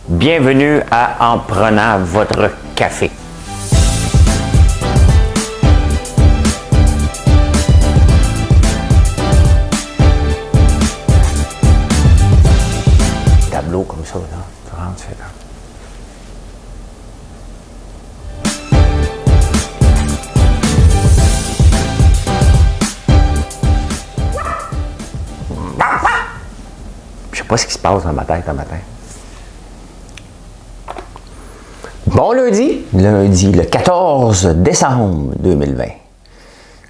Bienvenue à En prenant votre café. Tableau comme ça, là. Tu rentres, tu fais là. Je sais pas ce qui se passe dans ma tête un matin. Bon lundi, le 14 décembre 2020.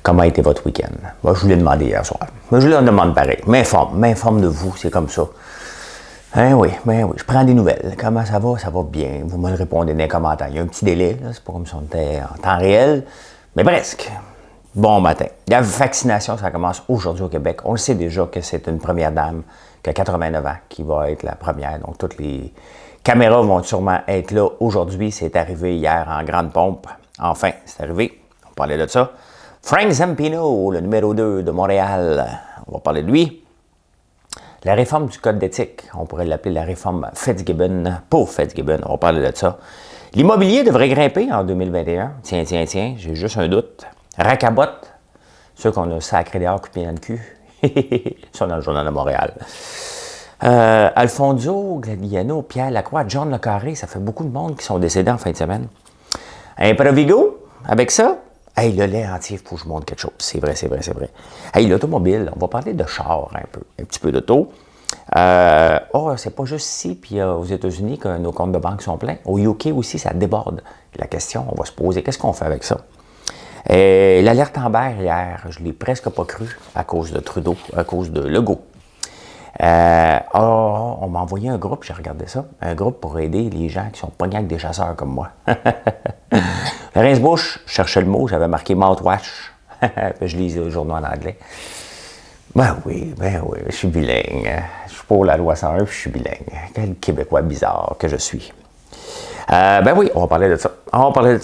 Comment a été votre week-end? Moi, je vous l'ai demandé hier soir. Mais je le demande pareil. M'informe de vous, c'est comme ça. Oui, je prends des nouvelles. Comment ça va? Ça va bien. Vous me le répondez dans les commentaires. Il y a un petit délai, là. C'est pas comme si on était en temps réel, mais presque. Bon matin. La vaccination, ça commence aujourd'hui au Québec. On le sait déjà que c'est une première dame qui a 89 ans qui va être la première. Donc, toutes les caméras vont sûrement être là aujourd'hui. C'est arrivé hier en grande pompe. Enfin, c'est arrivé. On parlait de ça. Frank Zampino, le numéro 2 de Montréal. On va parler de lui. La réforme du code d'éthique, on pourrait l'appeler la réforme Fitzgibbon. Pour Fitzgibbon, on va parler de ça. L'immobilier devrait grimper en 2021. Tiens, j'ai juste un doute. Racabotte, ceux qu'on a sacré dehors, coupé dans le cul. Ça, dans le Journal de Montréal. Alfonso Gladiano, Pierre Lacroix, John Le Carré, ça fait beaucoup de monde qui sont décédés en fin de semaine. Improvigo, avec ça, hey, le lait entier, il faut que je montre quelque chose. C'est vrai. Hey, l'automobile, on va parler de char un petit peu d'auto. C'est pas juste ici, puis aux États-Unis que nos comptes de banque sont pleins. Au UK aussi, ça déborde. La question, on va se poser, qu'est-ce qu'on fait avec ça? L'alerte Amber hier, je ne l'ai presque pas cru à cause de Trudeau, à cause de Legault. On m'a envoyé un groupe, j'ai regardé ça, un groupe pour aider les gens qui sont pognés avec des chasseurs comme moi. Rince-bouche, je cherchais le mot, j'avais marqué mouthwash. Je lisais le journal en anglais. Ben oui, je suis bilingue. Je suis pour la loi 101, puis je suis bilingue. Quel Québécois bizarre que je suis. Oui, on va parler de ça.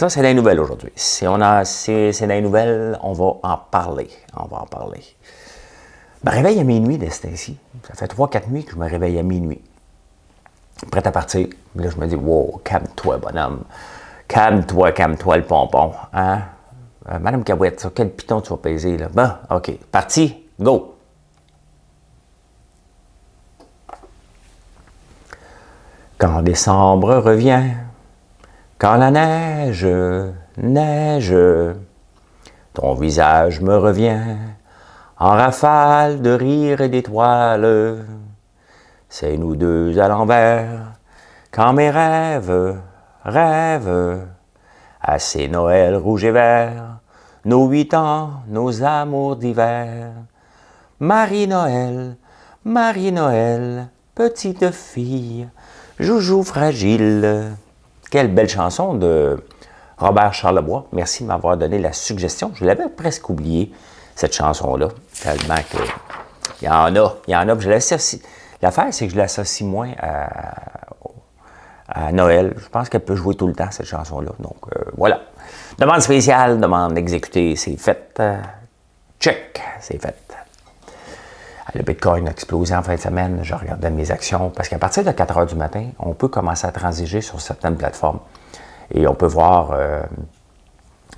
C'est dans les nouvelles aujourd'hui. C'est dans les nouvelles, on va en parler. Je me réveille à minuit de ce temps-ci. Ça fait 3-4 nuits que je me réveille à minuit. Prêt à partir. Là, je me dis, wow, calme-toi, bonhomme. Calme-toi le pompon. Hein? Madame Cabouette, sur quel piton tu vas peser, là? Bon, OK. Parti, go! Quand décembre revient, quand la neige, ton visage me revient, en rafale de rire et d'étoiles, c'est nous deux à l'envers, quand mes rêves, à ces Noëls rouges et verts, nos 8 ans, nos amours d'hiver. Marie-Noël, petite fille, joujou fragile. Quelle belle chanson de Robert Charlebois. Merci de m'avoir donné la suggestion. Je l'avais presque oublié, cette chanson-là, tellement que il y en a. Je l'associe. L'affaire, c'est que je l'associe moins à Noël. Je pense qu'elle peut jouer tout le temps, cette chanson-là. Donc, voilà. Demande spéciale, demande exécutée, c'est fait. Check, c'est fait. Le Bitcoin a explosé en fin de semaine. Je regardais mes actions. Parce qu'à partir de 4 heures du matin, on peut commencer à transiger sur certaines plateformes. Et on peut voir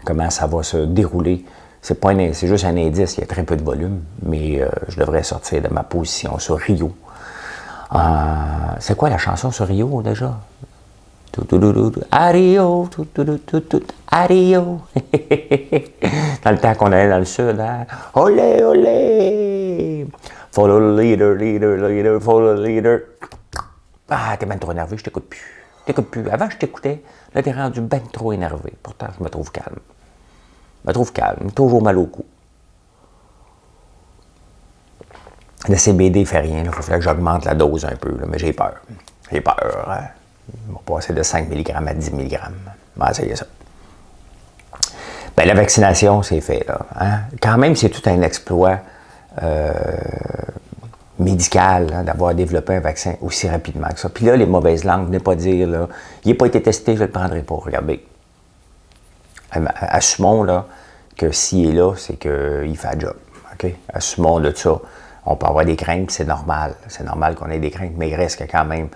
comment ça va se dérouler. C'est juste un indice, il y a très peu de volume. Mais je devrais sortir de ma position sur Rio. C'est quoi la chanson sur Rio déjà? À Rio, à Rio. Dans le temps qu'on allait dans le sud, hein? Olé, olé! Follow the leader, follow the leader. Ah, t'es bien trop énervé, je t'écoute plus. Avant, je t'écoutais. Là, t'es rendu bien trop énervé. Pourtant, je me trouve calme. Toujours mal au cou. Le CBD fait rien. Il faudrait que j'augmente la dose un peu, là, mais j'ai peur. Hein? On va passer de 5 mg à 10 mg. On va essayer ça. La vaccination, c'est fait. Là, hein? Quand même, c'est tout un exploit médical hein, d'avoir développé un vaccin aussi rapidement que ça. Puis là, les mauvaises langues, ne pas dire, là, il n'a pas été testé, je ne le prendrai pas. Regardez. Assumons là, que s'il est là, c'est qu'il fait le job. Okay? Assumons de ça. On peut avoir des craintes, c'est normal. C'est normal qu'on ait des craintes, mais il reste quand même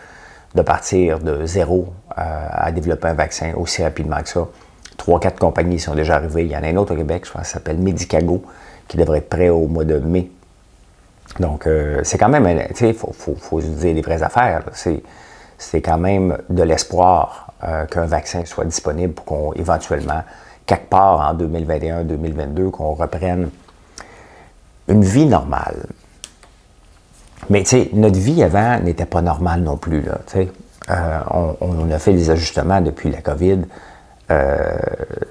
de partir de zéro à développer un vaccin aussi rapidement que ça. 3-4 compagnies sont déjà arrivées. Il y en a une autre au Québec, je pense, qui s'appelle Medicago, qui devrait être prêt au mois de mai. Donc, c'est quand même, tu sais, il faut se dire les vraies affaires. C'est quand même de l'espoir qu'un vaccin soit disponible pour qu'on, éventuellement, quelque part en 2021-2022, qu'on reprenne une vie normale. Mais tu sais, notre vie avant n'était pas normale non plus. Là, on a fait des ajustements depuis la COVID.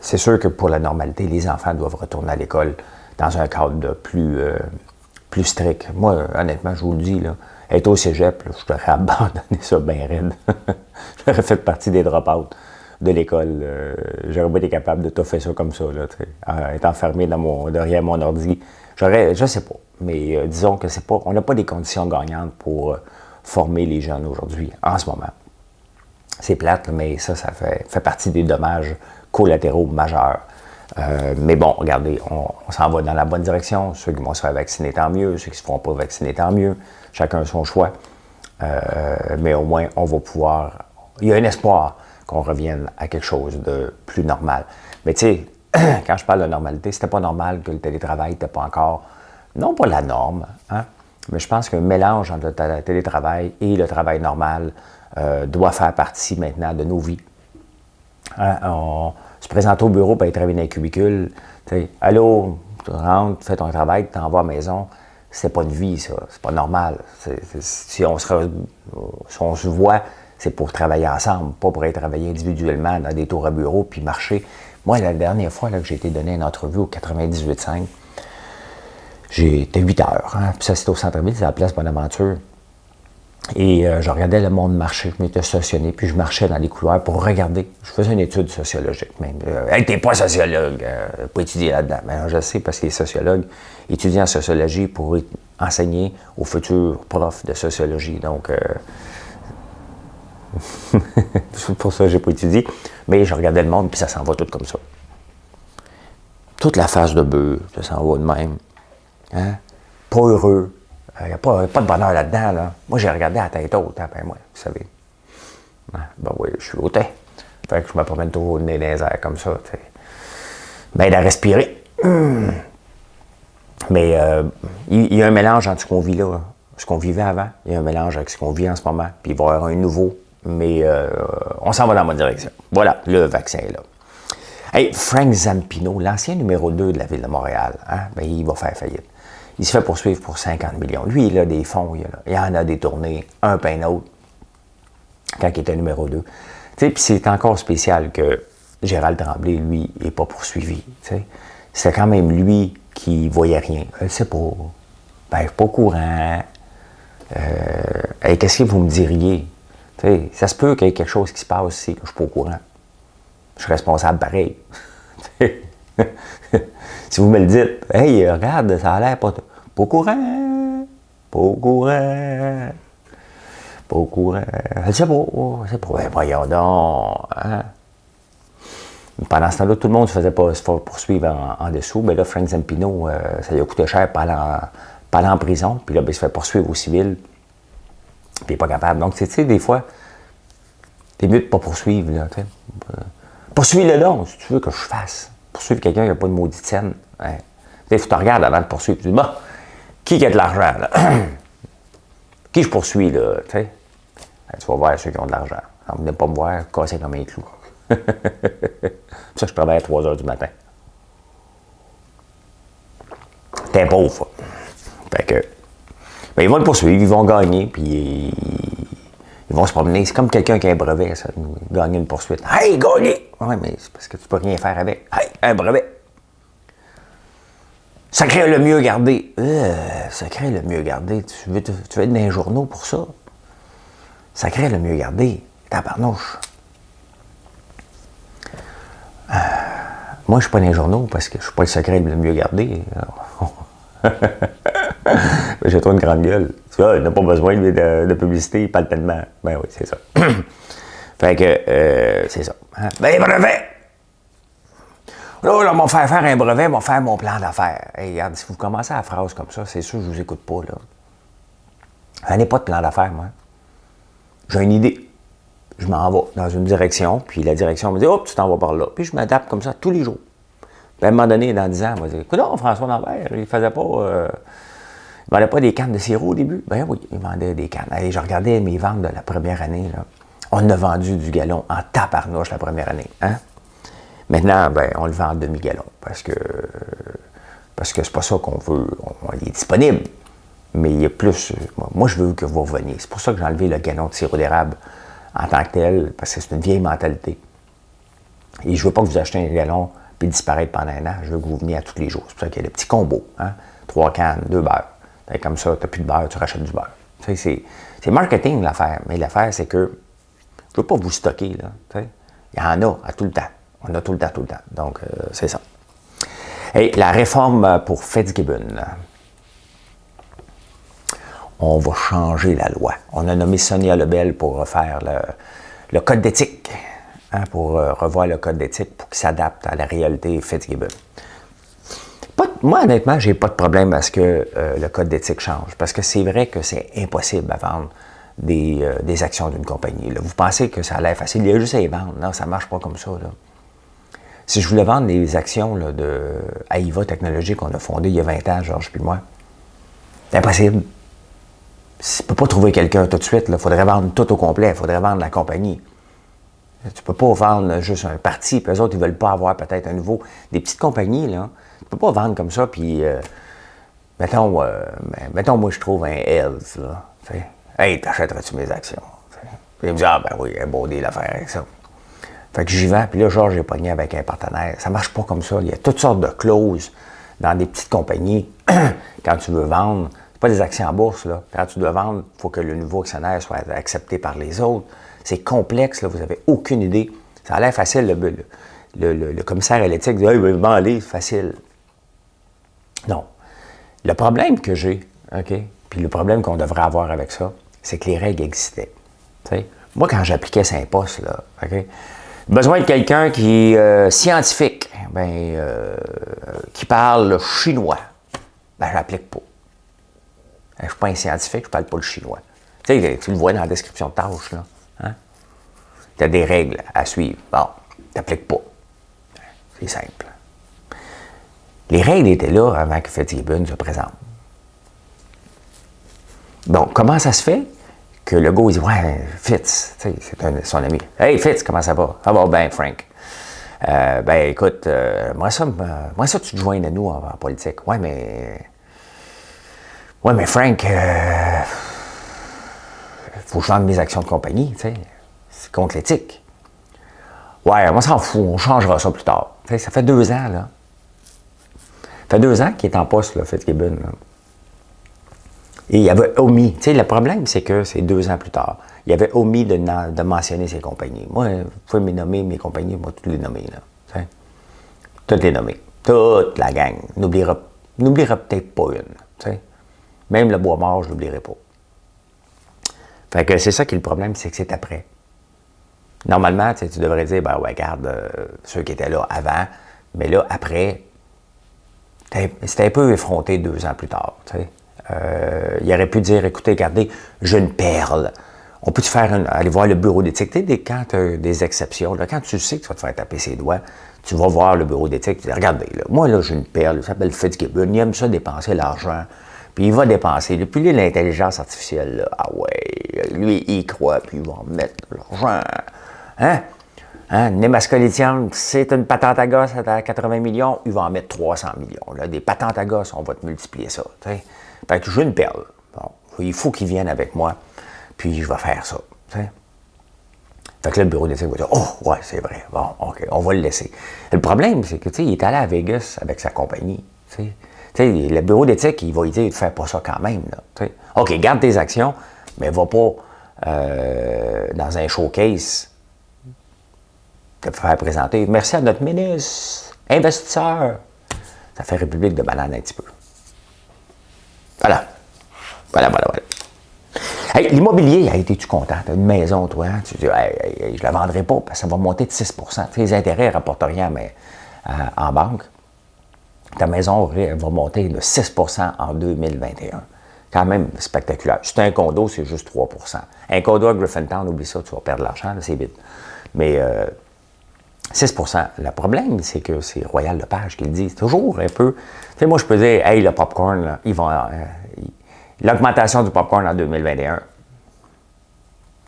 C'est sûr que pour la normalité, les enfants doivent retourner à l'école dans un cadre plus strict. Moi, honnêtement, je vous le dis, là, être au cégep, là, je t'aurais abandonné ça bien raide. J'aurais fait partie des drop-out de l'école. J'aurais pas été capable de tout faire ça comme ça, là, être enfermé derrière mon ordi. Je sais pas, mais disons que c'est pas, on n'a pas des conditions gagnantes pour former les jeunes aujourd'hui, en ce moment. C'est plate, mais ça fait partie des dommages collatéraux majeurs. Mais bon, regardez, on s'en va dans la bonne direction. Ceux qui vont se faire vacciner, tant mieux. Ceux qui ne se feront pas vacciner, tant mieux. Chacun son choix. Mais au moins, on va pouvoir... Il y a un espoir qu'on revienne à quelque chose de plus normal. Mais tu sais, quand je parle de normalité, c'était pas normal que le télétravail n'était pas encore... Non pas la norme, hein, mais je pense qu'un mélange entre le télétravail et le travail normal doit faire partie maintenant de nos vies. Hein, se présenter au bureau pour aller travailler dans un cubicule, allô, tu rentres, tu fais ton travail, tu t'envoies à la maison, c'est pas une vie, ça, c'est pas normal. Si on se voit, c'est pour travailler ensemble, pas pour aller travailler individuellement dans des tours à bureau puis marcher. Moi, la dernière fois là, que j'ai été donné une entrevue au 98.5, j'étais 8 heures, hein, puis ça c'était au centre-ville, c'est la place Bonaventure. Et je regardais le monde marcher, je m'étais stationné, puis je marchais dans les couloirs pour regarder. Je faisais une étude sociologique même. Hey, t'es pas sociologue, pas étudier là-dedans. Mais alors, je sais parce que les sociologues étudient en sociologie pour enseigner aux futurs profs de sociologie. Donc, c'est pour ça que j'ai pas étudié. Mais je regardais le monde, puis ça s'en va tout comme ça. Toute la face de bœuf, ça s'en va de même. Hein? Pas heureux. Il n'y a pas de bonheur là-dedans. Là. Moi, j'ai regardé à la tête haute, hein, ben moi, vous savez. Ben oui, je suis hautain. Fait que je me promène toujours le nez dans les airs comme ça. T'sais. Ben, à respirer. Mais il y a un mélange entre ce qu'on vit là, ce qu'on vivait avant. Il y a un mélange avec ce qu'on vit en ce moment. Puis il va y avoir un nouveau. Mais on s'en va dans la bonne direction. Voilà, le vaccin est là. Hey, Frank Zampino, l'ancien numéro 2 de la Ville de Montréal, hein, ben, il va faire faillite. Il se fait poursuivre pour 50 millions. Lui, il a des fonds, il en a détourné un pain autre quand il était numéro 2. Puis c'est encore spécial que Gérald Tremblay, lui, n'est pas poursuivi. C'est quand même lui qui voyait rien. Je ne sais pas. Ben, je ne suis pas au courant. Hey, qu'est-ce que vous me diriez? T'sais, ça se peut qu'il y ait quelque chose qui se passe ici, que je ne suis pas au courant. Je suis responsable pareil. Si vous me le dites, hey, regarde, ça a l'air pas au courant. Pas au courant. Pas au courant. Je sais pas. Ben, voyons donc. Hein? Pendant ce temps-là, tout le monde se faisait poursuivre en dessous. Mais là, Frank Zampino, ça lui a coûté cher pas aller en prison. Puis là, ben, il se fait poursuivre au civil. Puis il n'est pas capable. Donc, tu sais, des fois, t'es mieux de ne pas poursuivre. Là, poursuis-le donc, si tu veux que je fasse. Poursuivre quelqu'un qui n'a pas de maudite scène. Hein. Il faut que tu regardes avant de poursuivre. Tu dis, bon, qui a de l'argent, là? Qui je poursuis, là? Tu vas voir ceux qui ont de l'argent. Alors, venez pas me voir casser comme un clou. C'est pour ça que je travaille à 3 h du matin. T'es pauvre. Fait que, ben, ils vont le poursuivre, ils vont gagner, puis ils vont se promener. C'est comme quelqu'un qui a un brevet, ça, gagner une poursuite. Hey, gagner! Oui, mais c'est parce que tu peux rien faire avec. Hey, un brevet! Sacré le mieux gardé. Sacré le mieux gardé. Tu veux être dans les journaux pour ça? Sacré le mieux gardé. Tabarnouche. Moi, je suis pas dans les journaux parce que je suis pas le secret le mieux gardé. J'ai trop une grande gueule. Tu vois, il n'a pas besoin de publicité, il parle tellement. Ben oui, c'est ça. Fait que, c'est ça. Hein? Ben, brevet! Là, on va faire un brevet, on va faire mon plan d'affaires. Hey, regarde, si vous commencez à la phrase comme ça, c'est sûr que je vous écoute pas, là. Je n'ai pas de plan d'affaires, moi. J'ai une idée. je m'en vais dans une direction, puis la direction me dit, hop, tu t'en vas par là. Puis je m'adapte comme ça tous les jours. Puis à un moment donné, dans 10 ans, on va dire, écoute, non, François Lambert, il faisait pas. Il vendait pas des cannes de sirop au début? Ben oui, il vendait des cannes. Et je regardais mes ventes de la première année, là. On a vendu du gallon en tabarnouche la première année. Hein? Maintenant, ben, on le vend en demi-gallon parce que c'est pas ça qu'on veut. Il est disponible, mais il y a plus. Moi, je veux que vous reveniez. C'est pour ça que j'ai enlevé le gallon de sirop d'érable en tant que tel, parce que c'est une vieille mentalité. Et je veux pas que vous achetiez un gallon puis disparaître pendant un an. Je veux que vous veniez à tous les jours. C'est pour ça qu'il y a le petit combo. Hein? 3 cannes, 2 beurres. Et comme ça, tu n'as plus de beurre, tu rachètes du beurre. C'est marketing l'affaire. Mais l'affaire, c'est que je veux pas vous stocker. Là, il y en a à tout le temps. On a tout le temps. Donc, c'est ça. Et la réforme pour Fitzgibbon. On va changer la loi. On a nommé Sonia Lebel pour refaire le code d'éthique. Hein, pour revoir le code d'éthique pour qu'il s'adapte à la réalité Fitzgibbon. Moi, honnêtement, j'ai pas de problème à ce que le code d'éthique change. Parce que c'est vrai que c'est impossible à vendre des actions d'une compagnie. Là. Vous pensez que ça a l'air facile, il y a juste à les vendre. Non, ça marche pas comme ça. Là. Si je voulais vendre des actions là, de AIVA Technologies qu'on a fondé il y a 20 ans, Georges puis moi, c'est impossible. Tu ne peux pas trouver quelqu'un tout de suite. Il faudrait vendre tout au complet. Il faudrait vendre la compagnie. Tu ne peux pas vendre juste un parti, puis eux autres, ils ne veulent pas avoir peut-être un nouveau. Des petites compagnies, là, tu ne peux pas vendre comme ça, puis mettons, moi, je trouve un Hells, là. T'sais. Hey, t'achèterais-tu mes actions? T'sais. Puis il me dit, ah, ben oui, un beau deal à faire avec ça. Fait que j'y vais, puis là, Georges est pogné avec un partenaire. Ça ne marche pas comme ça. Il y a toutes sortes de clauses dans des petites compagnies. Quand tu veux vendre, c'est pas des actions en bourse, là. Quand tu dois vendre, il faut que le nouveau actionnaire soit accepté par les autres. C'est complexe, là, vous n'avez aucune idée. Ça a l'air facile, le commissaire à l'éthique dit « Ah, il va m'aller, c'est facile. » Non. Le problème que j'ai, OK, puis le problème qu'on devrait avoir avec ça, c'est que les règles existaient. T'sais? Moi, quand j'appliquais Saint-Post, là, OK, besoin de quelqu'un qui est scientifique, qui parle chinois, ben, je l'applique pas. Je ne suis pas un scientifique, je ne parle pas le chinois. Tu sais, tu le vois dans la description de tâche, là. Hein? Tu as des règles à suivre. Bon, tu n'appliques pas. C'est simple. Les règles étaient là avant que Fitzgibbon se présente. Bon, comment ça se fait que le gars, il dit « Ouais, Fitz, c'est son ami. Hey, Fitz, comment ça va? Ça va bien, Frank. Ben, écoute, moi, ça, tu te joignes à nous en politique. Ouais, mais Frank, faut que je vende mes actions de compagnie, tu sais. C'est contre l'éthique. Ouais, moi, s'en fout, on changera ça plus tard. T'sais, ça fait 2 ans, là. Ça fait 2 ans qu'il est en poste, là, Fitzgibbon, là. Et il avait omis. Tu sais, le problème, c'est que c'est 2 ans plus tard. Il avait omis de mentionner ses compagnies. Moi, vous pouvez me nommer mes compagnies, moi, toutes les nommer, là. T'sais. Toutes les nommer. Toute la gang. N'oubliera peut-être pas une. T'sais. Même le bois mort, je ne l'oublierai pas. Fait que c'est ça qui est le problème, c'est que c'est après. Normalement, tu devrais dire, ben ouais, regarde, ceux qui étaient là avant, mais là, après, c'était un peu effronté 2 ans plus tard. Il aurait pu dire, écoutez, regardez, j'ai une perle. On peut aller voir le bureau d'éthique. Tu sais, quand tu as des exceptions, là, quand tu sais que tu vas te faire taper ses doigts, tu vas voir le bureau d'éthique, tu dis, regardez, là, moi, là, j'ai une perle, il s'appelle Fitzgibbon, il aime ça dépenser l'argent. Puis il va dépenser. Puis lui, l'intelligence artificielle, là, ah ouais, lui, il y croit, puis il va en mettre de l'argent. Hein? Nemascolitium, c'est une patente à gosse à 80 millions, il va en mettre 300 millions. Là, des patentes à gosse, on va te multiplier ça. T'sais. Fait que j'ai une perle. Bon, il faut qu'il vienne avec moi, puis je vais faire ça. T'sais. Fait que là, le bureau d'éthique va dire, oh, ouais, c'est vrai. Bon, OK, on va le laisser. Le problème, c'est que, tu sais, il est allé à Vegas avec sa compagnie. T'sais. T'sais, le bureau d'éthique, il va lui dire, fais pas ça quand même. Là, t'sais. OK, garde tes actions, mais va pas dans un showcase te faire présenter. Merci à notre ministre, investisseur. Ça fait République de banane un petit peu. Voilà. Hey, l'immobilier, es-tu content? Tu as une maison, toi. Hein? Tu dis, hey, je la vendrai pas parce que ça va monter de 6 % les intérêts ne rapportent rien mais, en banque. Ta maison va monter de 6 % en 2021. quand même spectaculaire. Si c'est un condo, c'est juste 3 %. Un condo à Griffintown, oublie ça, tu vas perdre de l'argent, c'est vite. Mais 6 %. Le problème, c'est que c'est Royal Lepage qui le dit. C'est toujours un peu... Tu sais, moi, je peux dire, hey, le popcorn, là, l'augmentation du popcorn en 2021,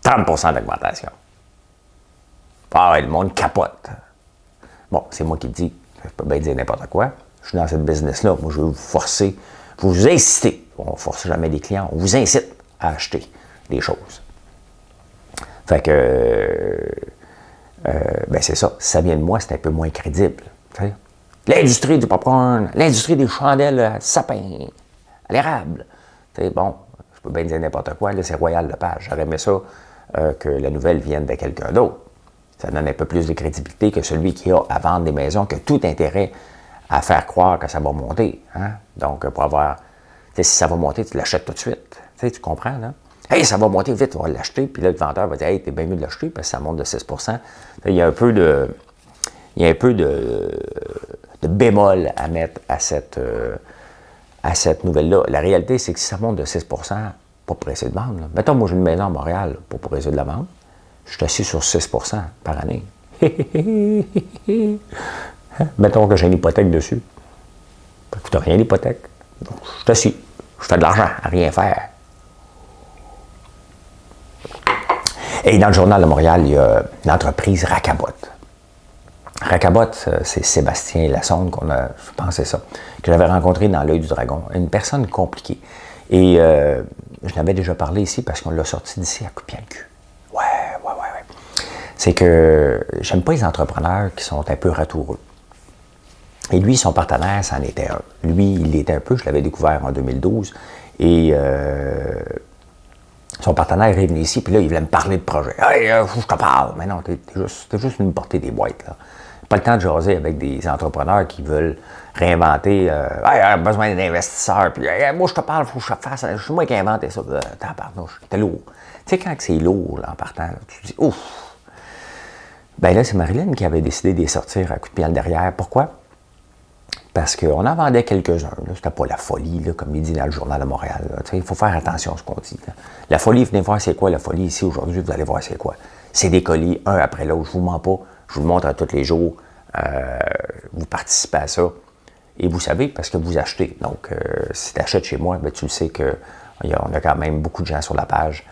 30 % d'augmentation. Ah ouais, le monde capote. Bon, c'est moi qui le dis. Je peux bien dire n'importe quoi. Je suis dans cette business-là. Moi, je vais vous forcer, je vais vous inciter. On ne force jamais les clients. On vous incite à acheter des choses. Fait que, ben c'est ça. Si ça vient de moi, c'est un peu moins crédible. T'sais. L'industrie du popcorn, l'industrie des chandelles à sapin, à l'érable. Bon, je peux bien dire n'importe quoi. Là, c'est Royal Lepage. J'aurais aimé ça que la nouvelle vienne de quelqu'un d'autre. Ça donne un peu plus de crédibilité que celui qui a à vendre des maisons, qui a tout intérêt à faire croire que ça va monter. Hein? Donc, pour avoir... Si ça va monter, tu l'achètes tout de suite. Tu comprends, là? Hey, ça va monter vite, on va l'acheter. Puis là, le vendeur va dire, hey, t'es bien mieux de l'acheter parce que ça monte de 6 %. Il y a un peu de... bémol à mettre à cette nouvelle-là. La réalité, c'est que si ça monte de 6 %, pas pressé de vendre. Là. Mettons, moi, j'ai une maison à Montréal, pas pressé de la vendre. Je suis assis sur 6 % par année. Mettons que j'ai une hypothèque dessus. Ça ne coûte rien l'hypothèque. Donc, je suis assis. Je fais de l'argent à rien faire. Et dans le Journal de Montréal, il y a l'entreprise Racabot. Racabot, c'est Sébastien Lassonde, je pense c'est ça, que j'avais rencontré dans l'Œil du Dragon. Une personne compliquée. Et je l'avais déjà parlé ici parce qu'on l'a sorti d'ici à couper le cul. Ouais. C'est que j'aime pas les entrepreneurs qui sont un peu ratoureux. Et lui, son partenaire, c'en était un. Lui, il l'était un peu, je l'avais découvert en 2012. Et son partenaire est venu ici, puis là, il voulait me parler de projet. Hey, faut que je te parle. Mais non, t'es juste venu me porter des boîtes, là. Pas le temps de jaser avec des entrepreneurs qui veulent réinventer. Hey, besoin d'investisseurs. Puis, hey, moi, je te parle, il faut que je fasse. C'est moi qui ai inventé ça. Tabarnouche, c'était lourd. Tu sais, quand c'est lourd, là, en partant, là, tu te dis, ouf. Ben là, c'est Marilyn qui avait décidé de les sortir à coup de pied en derrière. Pourquoi? Parce qu'on en vendait quelques-uns. C'était pas la folie, là, comme il dit dans le Journal de Montréal. Il faut faire attention à ce qu'on dit. Là. La folie, venez voir c'est quoi la folie. Ici, aujourd'hui, vous allez voir c'est quoi. C'est des colis, un après l'autre. Je vous mens pas. Je vous le montre à tous les jours. Vous participez à ça. Et vous savez, parce que vous achetez. Donc, si tu achètes chez moi, ben, tu le sais qu'on a quand même beaucoup de gens sur la page.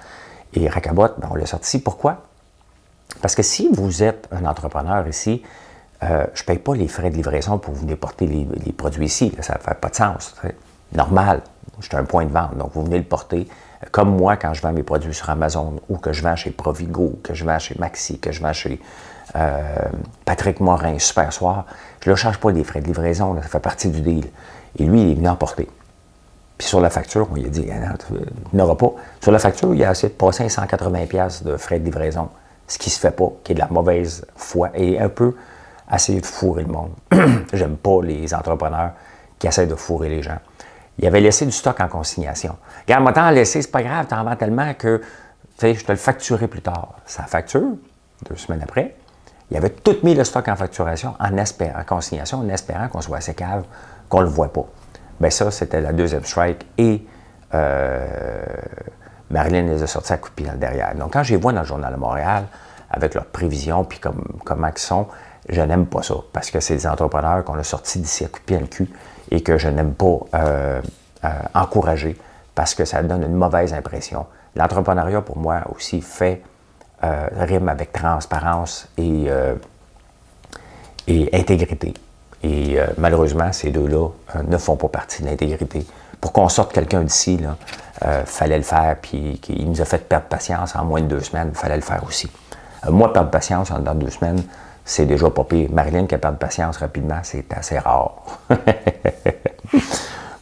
Et Racabot, ben, on l'a sorti. Pourquoi? Parce que si vous êtes un entrepreneur ici, je ne paye pas les frais de livraison pour venir porter les produits ici. Là, ça ne fait pas de sens. T'sais. Normal. Je suis un point de vente. Donc, vous venez le porter. Comme moi, quand je vends mes produits sur Amazon ou que je vends chez Provigo, que je vends chez Maxi, que je vends chez Patrick Morin, Super Soir, je ne charge pas des frais de livraison. Là, ça fait partie du deal. Et lui, il est venu en porter. Puis sur la facture, on lui a dit, il n'aura pas. Sur la facture, il a essayé de passer 180$ de frais de livraison. Ce qui ne se fait pas, qui est de la mauvaise foi et un peu essayer de fourrer le monde. J'aime pas les entrepreneurs qui essaient de fourrer les gens. Il avait laissé du stock en consignation. Regarde, moi, t'en laissé, c'est pas grave, t'en vends tellement que, tu sais, je te le facturerai plus tard. Sa facture, 2 semaines après, il avait tout mis le stock en facturation, en consignation, en espérant qu'on soit assez cave, qu'on le voit pas. Bien ça, c'était la deuxième strike et Marilyn les a sortis à coups de pied dans le derrière. Donc, quand je les vois dans le Journal de Montréal, avec leurs prévisions, puis comment ils sont, je n'aime pas ça, parce que c'est des entrepreneurs qu'on a sortis d'ici à coups de pied dans le cul et que je n'aime pas encourager, parce que ça donne une mauvaise impression. L'entrepreneuriat, pour moi, aussi, rime avec transparence et intégrité. Et malheureusement, ces deux-là ne font pas partie de l'intégrité. Pour qu'on sorte quelqu'un d'ici, il fallait le faire, puis il nous a fait perdre patience en moins de 2 semaines, il fallait le faire aussi. Moi, perdre patience dans 2 semaines, c'est déjà pas pire. Marilyn qui a perdu patience rapidement, c'est assez rare.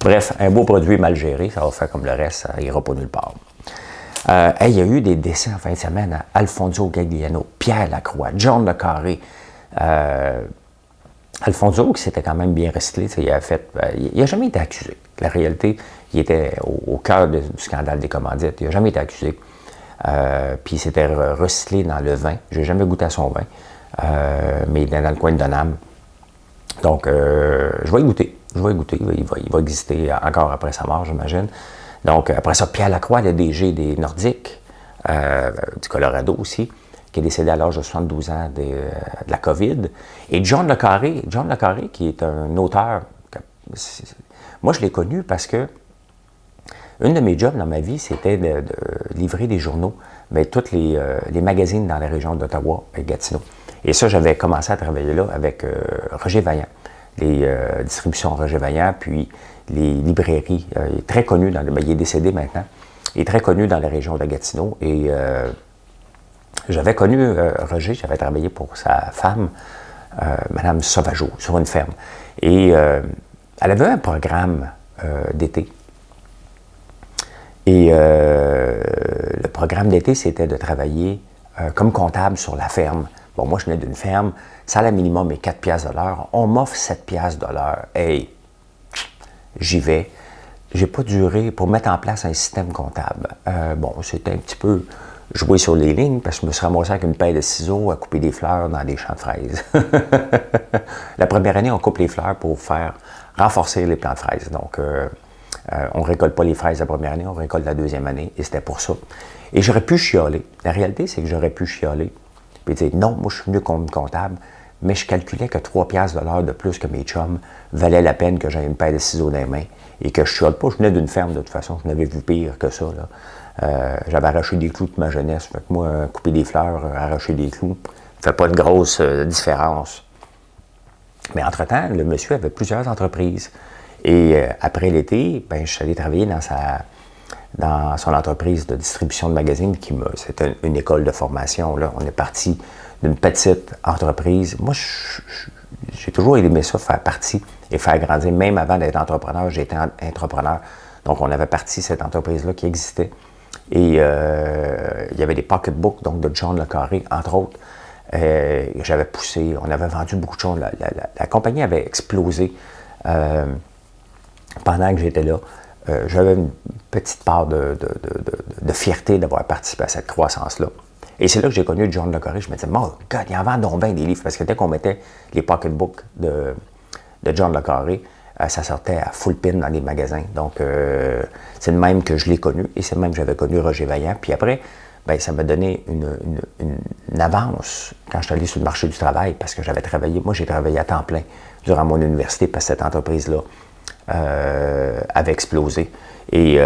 Bref, un beau produit mal géré, ça va faire comme le reste, ça ira pas nulle part. Il y a eu des décès en fin de semaine à Alfonso Gagliano, Pierre Lacroix, John Le Carré. Alfonso, qui s'était quand même bien recyclé, il n'a jamais été accusé. La réalité, il était au cœur du scandale des commandites. Il n'a jamais été accusé. Puis il s'était recyclé dans le vin. Je n'ai jamais goûté à son vin, mais dans le coin de Donham. Donc, je vais y goûter. Il va exister encore après sa mort, j'imagine. Donc, après ça, Pierre Lacroix, le DG des Nordiques, du Colorado aussi, qui est décédé à l'âge de 72 ans de la COVID. Et John Le Carré, qui est un auteur. Moi, je l'ai connu parce que une de mes jobs dans ma vie, c'était de livrer des journaux, mais tous les magazines dans la région d'Ottawa et Gatineau. Et ça, j'avais commencé à travailler là avec Roger Vaillant, les distributions Roger Vaillant, puis les librairies. Il est très connu, il est décédé maintenant, il est très connu dans la région de Gatineau. Et j'avais connu Roger, j'avais travaillé pour sa femme, Mme Sauvageau, sur une ferme. Et elle avait un programme d'été. Et le programme d'été, c'était de travailler comme comptable sur la ferme. Bon, moi, je venais d'une ferme, salaire minimum est 4 piastres de l'heure. On m'offre 7 piastres de l'heure. Hey, j'y vais. J'ai pas duré pour mettre en place un système comptable. Bon, c'était un petit peu jouer sur les lignes parce que je me suis ramassé avec une paille de ciseaux à couper des fleurs dans des champs de fraises. La première année, on coupe les fleurs pour faire renforcer les plants de fraises. Donc, on ne récolte pas les fraises la première année, on récolte la deuxième année, et c'était pour ça. Et j'aurais pu chialer. La réalité, c'est que j'aurais pu chialer. Puis dire, non, moi, je suis venu comme comptable, mais je calculais que 3 piastres de l'heure de plus que mes chums valait la peine que j'aie une paire de ciseaux dans les mains et que je chiale pas. Je venais d'une ferme, de toute façon, je n'avais vu pire que ça, là. J'avais arraché des clous de ma jeunesse. Fait que moi, couper des fleurs, arracher des clous, ça fait pas de grosse différence. Mais entre-temps, le monsieur avait plusieurs entreprises. Et après l'été, ben, je suis allé travailler dans son entreprise de distribution de magazines. C'était une école de formation. Là. On est parti d'une petite entreprise. Moi, j'ai toujours aimé ça, faire partie et faire grandir. Même avant d'être entrepreneur, j'étais entrepreneur. Donc, on avait parti cette entreprise-là qui existait. Et il y avait des pocketbooks, donc de John Le Carré, entre autres. J'avais poussé, on avait vendu beaucoup de choses. La compagnie avait explosé pendant que j'étais là. J'avais une petite part de fierté d'avoir participé à cette croissance-là. Et c'est là que j'ai connu John Le Carré. Je me disais, oh, God, il en vend donc bien des livres. Parce que dès qu'on mettait les pocketbooks de John Le Carré, ça sortait à full pin dans les magasins. Donc, c'est le même que je l'ai connu. Et c'est le même que j'avais connu Roger Vaillant. Puis après, ben, ça m'a donné une avance quand je suis allé sur le marché du travail. Parce que j'avais travaillé, moi j'ai travaillé à temps plein durant mon université parce que cette entreprise-là avait explosé. Et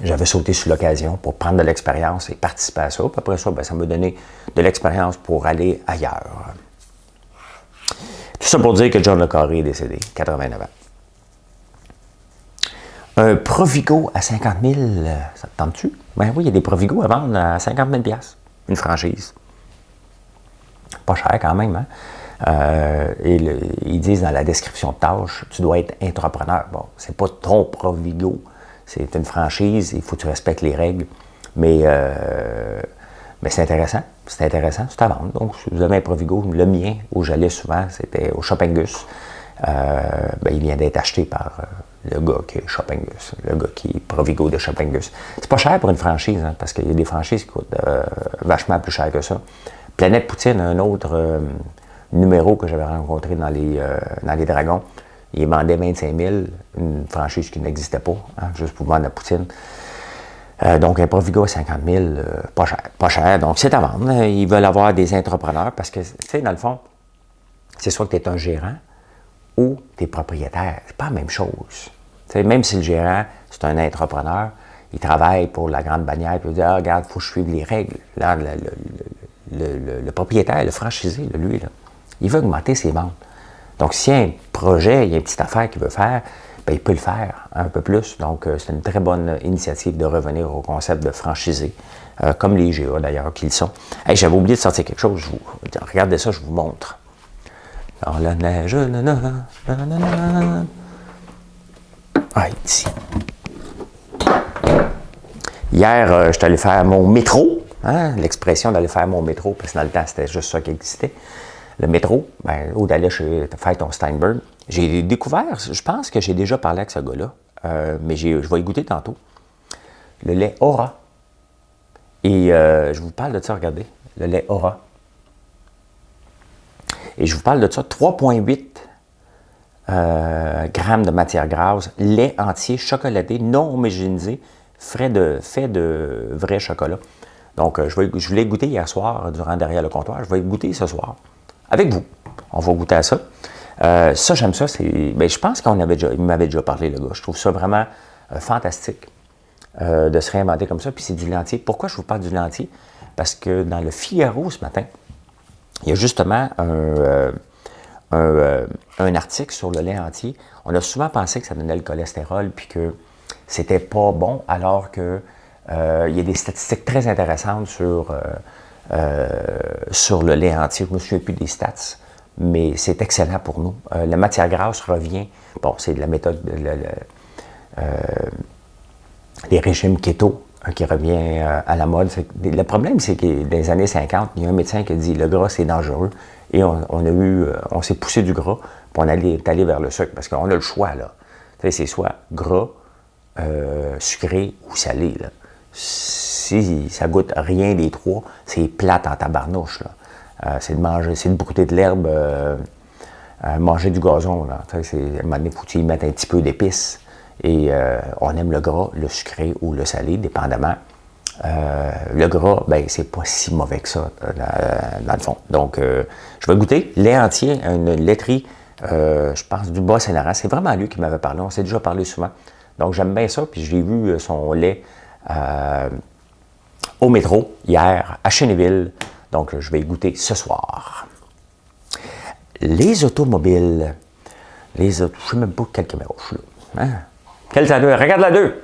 j'avais sauté sur l'occasion pour prendre de l'expérience et participer à ça. Puis après ça, ben, ça m'a donné de l'expérience pour aller ailleurs. Tout ça pour dire que John Le Carré est décédé, 89 ans. Un Provigo à 50 000, ça te tente-tu? Ben oui, il y a des Provigo à vendre à 50 000 $, une franchise. Pas cher quand même, hein? Ils disent dans la description de tâche, tu dois être entrepreneur. Bon, c'est pas ton Provigo, c'est une franchise, il faut que tu respectes les règles, mais c'est intéressant, c'est à vendre. Donc, si vous avez un Provigo, le mien, où j'allais souvent, c'était au Shoppingus. Il vient d'être acheté par le gars qui est Shoppingus, le gars qui est Provigo de Shoppingus. C'est pas cher pour une franchise, hein, parce qu'il y a des franchises qui coûtent vachement plus cher que ça. Planète Poutine, un autre numéro que j'avais rencontré dans les Dragons, il vendait 25 000, une franchise qui n'existait pas, hein, juste pour vendre la poutine. Donc, un Provigo à 50 000, pas cher. Donc, c'est à vendre. Ils veulent avoir des entrepreneurs parce que, tu sais, dans le fond, c'est soit que tu es un gérant ou tu es propriétaire. C'est pas la même chose. T'sais, même si le gérant, c'est un entrepreneur, il travaille pour la grande bannière, puis il dit, ah, regarde, il faut que je suive les règles. Là, le propriétaire, le franchisé, lui, là, il veut augmenter ses ventes. Donc, s'il y a un projet, il y a une petite affaire qu'il veut faire, bien, il peut le faire un peu plus. Donc, c'est une très bonne initiative de revenir au concept de franchisé, comme les GA d'ailleurs, qu'ils sont. Hey, j'avais oublié de sortir quelque chose. Regardez ça, je vous montre. Dans la neige, ah, ici. Hier, je suis allé faire mon métro. Hein, l'expression d'aller faire mon métro, parce que dans le temps, c'était juste ça qui existait. Le métro, ben, ou d'aller faire ton Steinberg. J'ai découvert, je pense que j'ai déjà parlé avec ce gars-là, mais je vais y goûter tantôt. Le lait Aura. Et je vous parle de ça, regardez. Le lait Aura. Et je vous parle de ça, 3,8 grammes de matière grasse, lait entier, chocolaté, non homogénéisé, fait de vrai chocolat. Donc, je voulais goûter hier soir, durant derrière le comptoir. Je vais goûter ce soir, avec vous. On va goûter à ça. Ça, j'aime ça. Ben, je pense il m'avait déjà parlé, le gars. Je trouve ça vraiment fantastique de se réinventer comme ça. Puis c'est du lait entier. Pourquoi je vous parle du lait entier? Parce que dans le Figaro ce matin, il y a justement un article sur le lait entier. On a souvent pensé que ça donnait le cholestérol puis que c'était pas bon, alors que il y a des statistiques très intéressantes sur le lait entier. Je ne me souviens plus des stats, mais c'est excellent pour nous. La matière grasse revient. Bon, c'est de la méthode, les régimes keto qui revient à la mode. Le problème, c'est que dans les années 50, il y a un médecin qui a dit le gras, c'est dangereux. Et on s'est poussé du gras, puis on est allé vers le sucre, parce qu'on a le choix, là. Tu sais, c'est soit gras, sucré ou salé, là. Si ça goûte rien des trois, c'est plate en tabarnouche, là. C'est de brouter de l'herbe, manger du gazon, là. Tu sais, à un moment donné, il faut y mettre un petit peu d'épices. Et on aime le gras, le sucré ou le salé, dépendamment. Le gras, ben c'est pas si mauvais que ça, dans le fond. Donc, je vais goûter lait entier, une laiterie, je pense, du Bas-Saint-Laurent. C'est vraiment lui qui m'avait parlé. On s'est déjà parlé souvent. Donc, j'aime bien ça. Puis, j'ai vu son lait au métro hier, à Chénéville. Donc, je vais y goûter ce soir. Les automobiles. Je ne sais même pas quelle caméra je suis là. Hein? Quelle c'est la 2? Regarde la 2!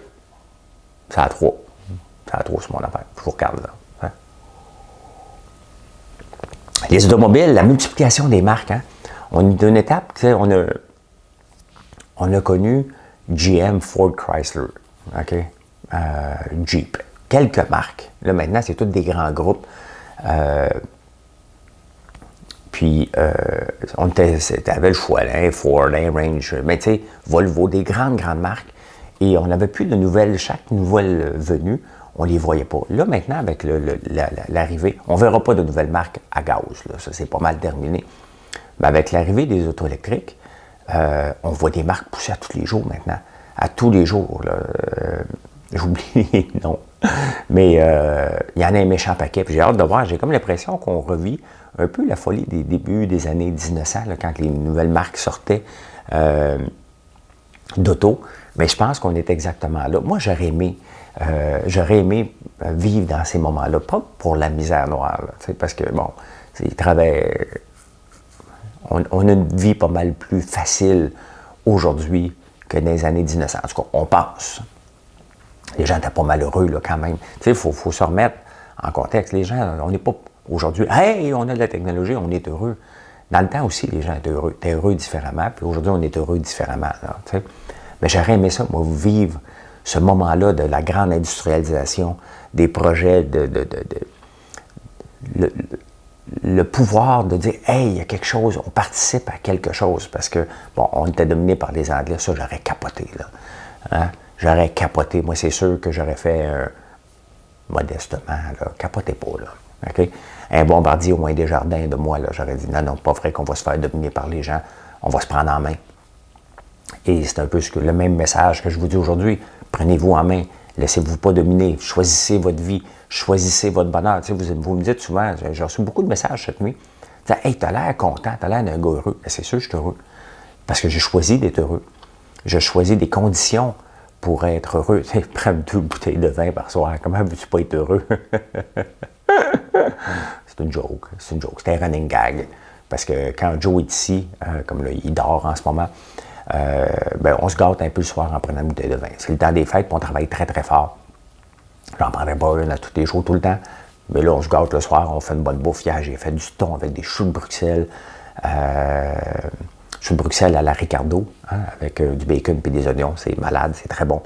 C'est la 3. C'est la 3 sur mon affaire. Je vous regarde là. Hein? Les automobiles, la multiplication des marques. Hein? On est d'une étape, tu sais, on a connu GM, Ford, Chrysler, OK? Jeep. Quelques marques. Là, maintenant, c'est tous des grands groupes. Puis, on avait le choix, hein, Ford, hein, Range, mais tu sais, Volvo, des grandes marques. Et on n'avait plus de nouvelles, chaque nouvelle venue, on ne les voyait pas. Là, maintenant, avec l'arrivée, on ne verra pas de nouvelles marques à gaz, là, ça c'est pas mal terminé. Mais avec l'arrivée des autos électriques, on voit des marques pousser à tous les jours maintenant. À tous les jours, là. J'oublie les noms. Mais il y en a un méchant paquet. Puis j'ai hâte de voir. J'ai comme l'impression qu'on revit un peu la folie des débuts des années 1900, là, quand les nouvelles marques sortaient d'auto. Mais je pense qu'on est exactement là. Moi, j'aurais aimé vivre dans ces moments-là. Pas pour la misère noire, là, parce que, bon, on a une vie pas mal plus facile aujourd'hui que dans les années 1900. En tout cas, on pense. Les gens étaient pas malheureux, là, quand même. Tu sais, il faut se remettre en contexte. Les gens, on n'est pas aujourd'hui, hey, on a de la technologie, on est heureux. Dans le temps aussi, les gens étaient heureux. Étaient heureux différemment, puis aujourd'hui, on est heureux différemment, là, tu sais. Mais j'aurais aimé ça, moi, vivre ce moment-là de la grande industrialisation, des projets le pouvoir de dire, hey, il y a quelque chose, on participe à quelque chose, parce que, bon, on était dominé par les Anglais, ça, j'aurais capoté, là. Hein? J'aurais capoté. Moi, c'est sûr que j'aurais fait modestement, là, capotez pas, là. OK? Un bombardier au moins des jardins de moi, là, j'aurais dit, non, pas vrai qu'on va se faire dominer par les gens, on va se prendre en main. Et c'est un peu le même message que je vous dis aujourd'hui. Prenez-vous en main, laissez-vous pas dominer, choisissez votre vie, choisissez votre bonheur. Tu sais, vous me dites souvent, j'ai reçu beaucoup de messages cette nuit, hey, t'as l'air content, t'as l'air d'un gars heureux. Ben, c'est sûr que je suis heureux, parce que j'ai choisi d'être heureux. J'ai choisi des conditions pour être heureux. Tu sais, prendre 2 bouteilles de vin par soir, comment veux-tu pas être heureux? C'est une joke, c'est un running gag. Parce que quand Joe est ici, comme là, il dort en ce moment, ben, on se gâte un peu le soir en prenant une bouteille de vin. C'est le temps des fêtes, puis on travaille très, très fort. J'en prendrais pas une à tous les jours, tout le temps. Mais là, on se gâte le soir, on fait une bonne bouffe. Hier, j'ai fait du thon avec des choux de Bruxelles. Choux de Bruxelles à la Ricardo, hein, avec du bacon et des oignons. C'est malade, c'est très bon.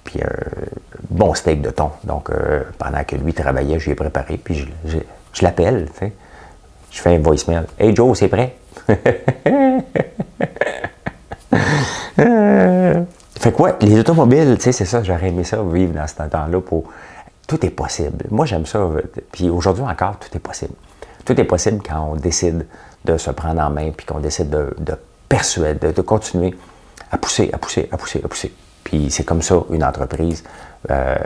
Puis un bon steak de thon. Donc, pendant que lui travaillait, je lui ai préparé. Puis je l'appelle, tu sais. Je fais un voicemail. « Hey Joe, c'est prêt? » Fait quoi, les automobiles, tu sais, c'est ça, j'aurais aimé ça, vivre dans ce temps-là pour... Tout est possible. Moi, j'aime ça. Puis aujourd'hui encore, tout est possible. Tout est possible quand on décide de se prendre en main, puis qu'on décide de persuade de continuer à pousser. Puis c'est comme ça une entreprise.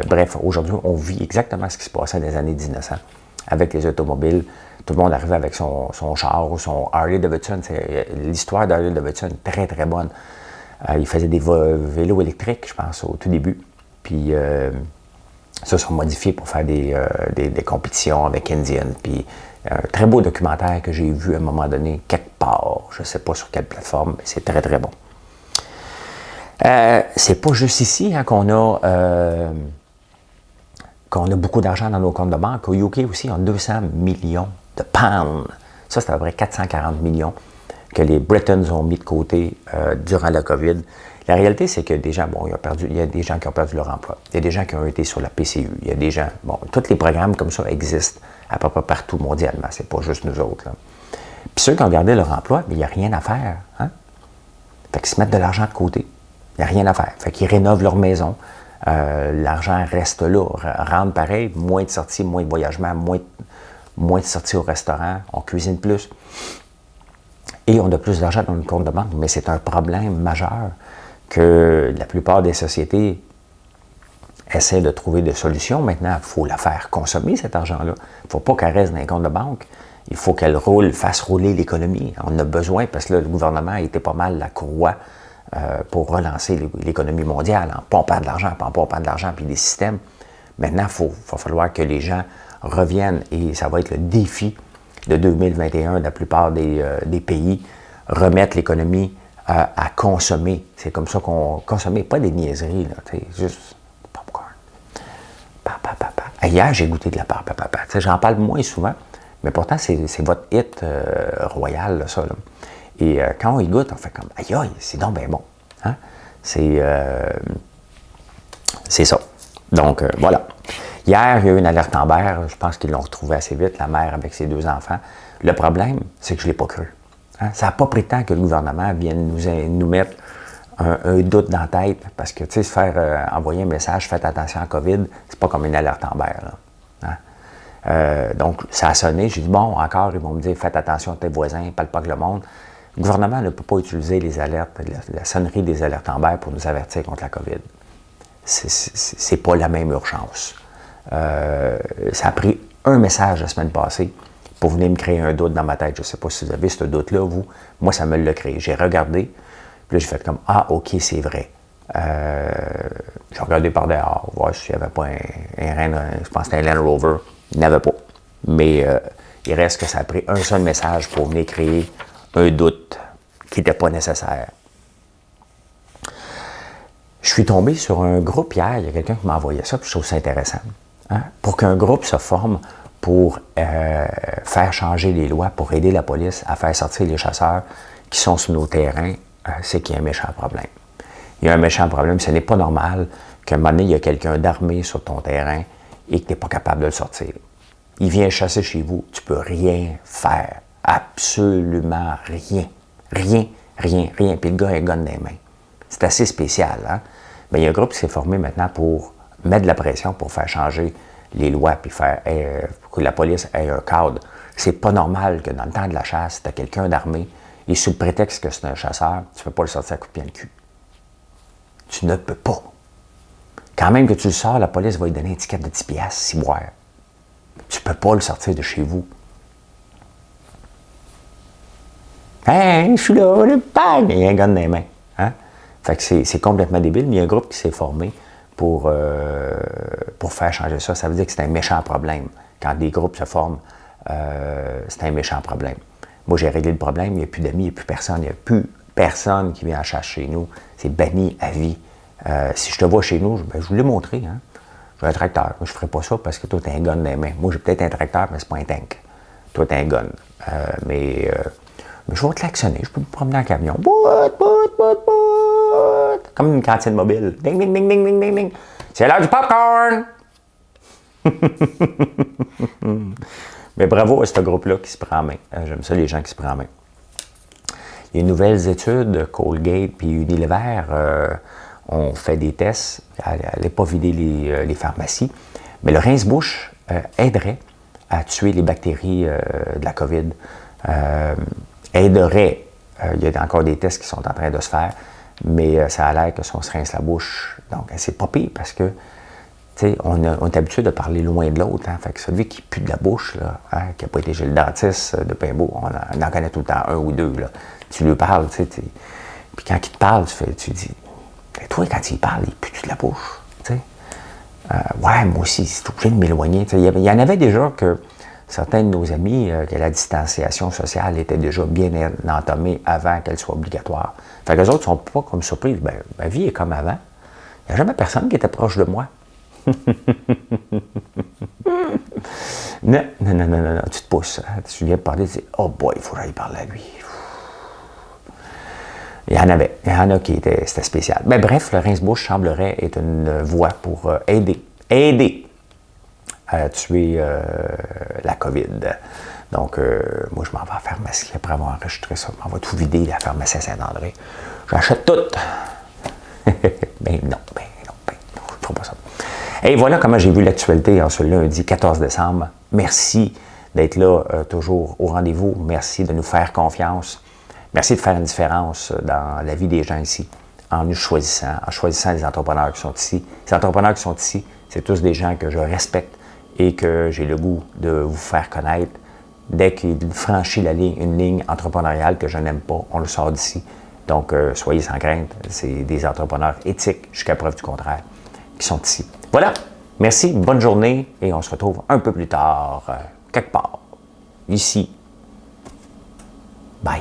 Bref, aujourd'hui, on vit exactement ce qui se passait dans les années 1900 avec les automobiles. Tout le monde arrivait avec son char ou son Harley Davidson. L'histoire d'Harley Davidson est très, très bonne. Il faisait des vélos électriques, je pense, au tout début. Puis ça sont modifiés pour faire des compétitions avec Indian. Puis un très beau documentaire que j'ai vu à un moment donné, quelque part. Je ne sais pas sur quelle plateforme, mais c'est très, très bon. C'est pas juste ici hein, qu'on a beaucoup d'argent dans nos comptes de banque. Au UK aussi, on a 200 millions de pounds. Ça, c'est à peu près 440 millions que les Britons ont mis de côté durant la COVID. La réalité, c'est que des gens, il y a des gens qui ont perdu leur emploi. Il y a des gens qui ont été sur la PCU. Il y a des gens, tous les programmes comme ça existent à peu près partout mondialement. C'est pas juste nous autres. Là. Puis ceux qui ont gardé leur emploi, mais il n'y a rien à faire. Hein? Fait qu'ils se mettent de l'argent de côté. Il n'y a rien à faire. Fait qu'ils rénovent leur maison. L'argent reste là. Rentre pareil, moins de sorties, moins de voyagements, moins de sorties au restaurant. On cuisine plus. Et on a plus d'argent dans le compte de banque. Mais c'est un problème majeur que la plupart des sociétés essaient de trouver des solutions. Maintenant, il faut la faire consommer, cet argent-là. Il ne faut pas qu'elle reste dans les comptes de banque. Il faut qu'elle fasse rouler l'économie. On en a besoin parce que là, le gouvernement était pas mal la courroie pour relancer l'économie mondiale en pompant de l'argent, puis des systèmes. Maintenant, il va falloir que les gens reviennent et ça va être le défi de 2021 de la plupart des pays, remettre l'économie à consommer. C'est comme ça qu'on consomme, pas des niaiseries, là, juste popcorn. Hier, j'ai goûté de la papa. J'en parle moins souvent, mais pourtant, c'est votre hit royal, là, ça. Là. Et quand on y goûte, on fait comme aïe aïe, c'est donc bien bon. Hein? C'est ça. Donc, voilà. Hier, il y a eu une alerte Amber. Je pense qu'ils l'ont retrouvée assez vite, la mère avec ses 2 enfants. Le problème, c'est que je ne l'ai pas cru. Hein? Ça n'a pas pris de temps que le gouvernement vienne nous mettre un doute dans la tête. Parce que, tu sais, se faire envoyer un message, faites attention à la COVID, c'est pas comme une alerte Amber. Là. Hein? Donc, ça a sonné. J'ai dit, bon, encore, ils vont me dire, faites attention à tes voisins, parle pas que le monde. Le gouvernement ne peut pas utiliser les alertes, la sonnerie des alertes Amber pour nous avertir contre la COVID. C'est pas la même urgence. Ça a pris un message la semaine passée pour venir me créer un doute dans ma tête. Je ne sais pas si vous avez ce doute-là, vous. Moi, ça me l'a créé. J'ai regardé, puis là, j'ai fait comme « Ah, OK, c'est vrai. » J'ai regardé par dehors, voir s'il n'y avait pas je pense que c'était un Land Rover. Il n'y en avait pas. Mais il reste que ça a pris un seul message pour venir créer un doute qui n'était pas nécessaire. Je suis tombé sur un groupe hier, il y a quelqu'un qui m'a envoyé ça, puis je trouve ça intéressant. Hein? Pour qu'un groupe se forme pour faire changer les lois, pour aider la police à faire sortir les chasseurs qui sont sur nos terrains, c'est qu'il y a un méchant problème. Il y a un méchant problème, ce n'est pas normal qu'à un moment donné, il y a quelqu'un d'armé sur ton terrain et que tu n'es pas capable de le sortir. Il vient chasser chez vous, tu ne peux rien faire. Absolument rien. Rien. Puis le gars a un gun dans les mains. C'est assez spécial, hein? Mais il y a un groupe qui s'est formé maintenant pour mettre de la pression pour faire changer les lois puis faire que la police ait un cadre. C'est pas normal que dans le temps de la chasse, tu as quelqu'un d'armé et sous le prétexte que c'est un chasseur, tu ne peux pas le sortir à coup de pied dans le cul. Tu ne peux pas. Quand même que tu le sors, la police va lui donner une étiquette de 10 piastres, si boire. Tu ne peux pas le sortir de chez vous. Hey, je suis là, le bang! Il y a un gun dans les mains. Hein? Fait que c'est complètement débile, mais il y a un groupe qui s'est formé pour faire changer ça. Ça veut dire que c'est un méchant problème. Quand des groupes se forment, c'est un méchant problème. Moi, j'ai réglé le problème, il n'y a plus d'amis, il n'y a plus personne. Il n'y a plus personne qui vient à chasse chez nous. C'est banni à vie. Si je te vois chez nous, je vous l'ai montré. Hein? J'ai un tracteur. Moi, je ne ferais pas ça parce que toi, tu as un gun dans les mains. Moi, j'ai peut-être un tracteur, mais ce n'est pas un tank. Toi, tu as un gun. Mais je vais klaxonner. Je peux me promener en camion. Comme une cantine mobile. Ding, ding, ding, ding, ding, ding, ding. C'est l'heure du popcorn! Mais bravo à ce groupe-là qui se prend en main. J'aime ça, les gens qui se prennent en main. Il y a de nouvelles études, Colgate puis Unilever ont fait des tests. N'allez pas vider les pharmacies. Mais le rince-bouche aiderait à tuer les bactéries de la COVID. Aiderait. Il y a encore des tests qui sont en train de se faire, mais ça a l'air que si on se rince la bouche, donc c'est pas pire parce que, tu sais, on est habitué de parler loin de l'autre. Hein, fait que celui qui pue de la bouche, là, hein, qui n'a pas été chez le dentiste de pain beau, on en connaît tout le temps un ou deux. Là. Tu lui parles, tu sais, puis quand il te parle, tu dis, et toi, quand il parle, il pue de la bouche. Tu sais. Ouais, moi aussi, c'est obligé de m'éloigner. Il y en avait déjà que certains de nos amis, que la distanciation sociale était déjà bien entamée avant qu'elle soit obligatoire. Fait que les autres ne sont pas comme surpris. Ben, ma vie est comme avant. Il n'y a jamais personne qui était proche de moi. Non, tu te pousses. Hein. Tu viens de parler, tu dis, oh boy, il faudrait y parler à lui. Il y en a qui c'était spécial. Mais bref, le rince-bouche semblerait être une voie pour aider à tuer la COVID. Donc, moi, je m'en vais à la pharmacie après avoir enregistré ça. Je m'en vais tout vider, la pharmacie à Saint-André. J'achète tout. Ben non, je ne ferai pas ça. Et voilà comment j'ai vu l'actualité en ce lundi 14 décembre. Merci d'être là toujours au rendez-vous. Merci de nous faire confiance. Merci de faire une différence dans la vie des gens ici, en nous choisissant, les entrepreneurs qui sont ici. Ces entrepreneurs qui sont ici, c'est tous des gens que je respecte et que j'ai le goût de vous faire connaître. Dès qu'il franchit une ligne entrepreneuriale que je n'aime pas, on le sort d'ici. Donc, soyez sans crainte, c'est des entrepreneurs éthiques, jusqu'à preuve du contraire, qui sont ici. Voilà, merci, bonne journée et on se retrouve un peu plus tard, quelque part, ici. Bye.